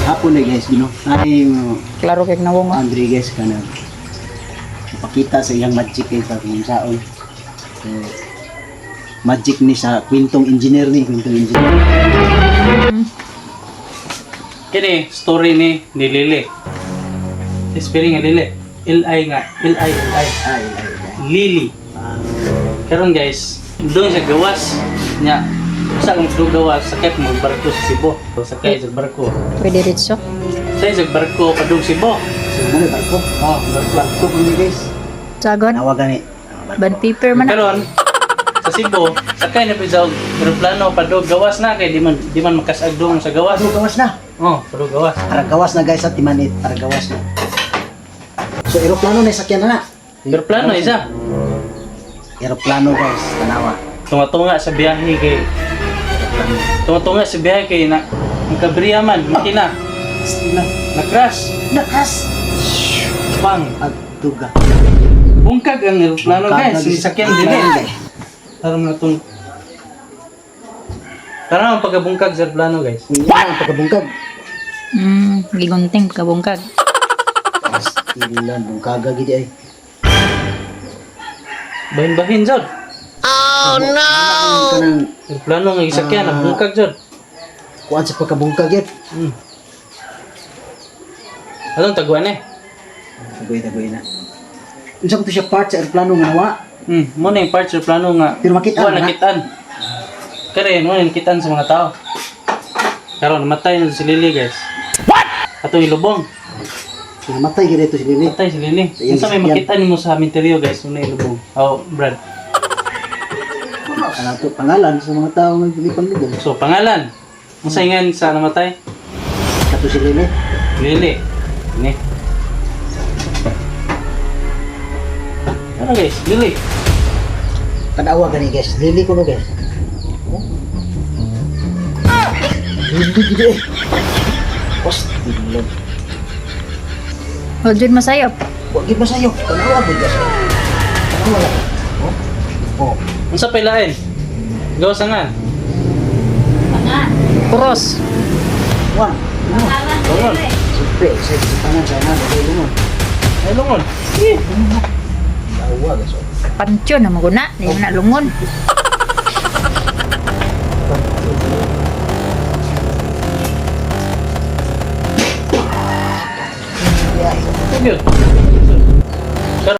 hapon na guys, bino. Ay Klaro kay nawong. Rodriguez ka na. Ipakita sa iyang magic kay sa kung saon. So, magic ni sa kwentong engineer ni, kwentong engineer. Kini story ni Lili. Spelling nga Lili. L-I nga. L-I. Ay. Lili. Karon guys, doon sa gawas niya. Sa kung gawas, sakay mo barko sa Cebu. Sakay sa barko. Pwede ritso. Sa barko padung Cebu. So, ano barko? Oh, Barko po ni guys. Sagon. Nawagan ni. Band paper man. Karon sa Cebu, sakay na pa sa aeroplano padung gawas na kay di man makasagdong sa gawas. Ano gawas na? Oh, padung gawas. Para gawas na guys at timanit, para gawas na. So, eroplano na sakyan na na. Aeroplano isa. Eroplano guys, tanawa. Tunga-tunga sa biyahe kay tunga-tunga sa biyahe kay na nagkabriya man, makina. Na-crash. Nakas! Bang. Agtuga. Bungkag ang aeroplano guys, sakyan din eh. Tara mo na itong... Tara mo pagkabungkag sa aeroplano guys. What? Ang pagkabungkag. Gigunting kabungkag. Pastilan, bungkaga gidi ay. Bahin-bahin Jod. Kanang Aeroplano nga isakyan, ang bungkag Jod. kuan sa pagkabungkag yun. Anong taguan eh? Tagoy na. Unsa ko to siya part sa eroplano nga nawa? Muna yung parts sa aeroplano nga. Pero makitaan Wala na. nakitaan. Kaya muna yung nakitaan sa mga tao. Karon namatay na si Lily guys. What? Ato ilubong. Namatay gid ito si Lili. Namatay si Lily. Yung Unsa may sakyan. makita nimo sa minteryo guys, muna ilubong. Oh, Brad. Ano to pangalan sa mga tao nga gilipang lubong. So pangalan. Unsa ingan sa namatay? Kato si Lili. Lily. Ni. Ano guys? Lily. Tanawa gani guys. Lili ko no guys. Lili gid eh. Pastilan. O jud masayop. Wa gid ba sayo? Tanawa gid guys. Tanawa lang. Oh. Unsa pailain? Gawas nga. Puros. Wan. Lungon. Siyempre, sa tangan sa na dili mo. Ay lungon. Tanawa guys. Pancho na maguna. Di mo na lungon. Sige.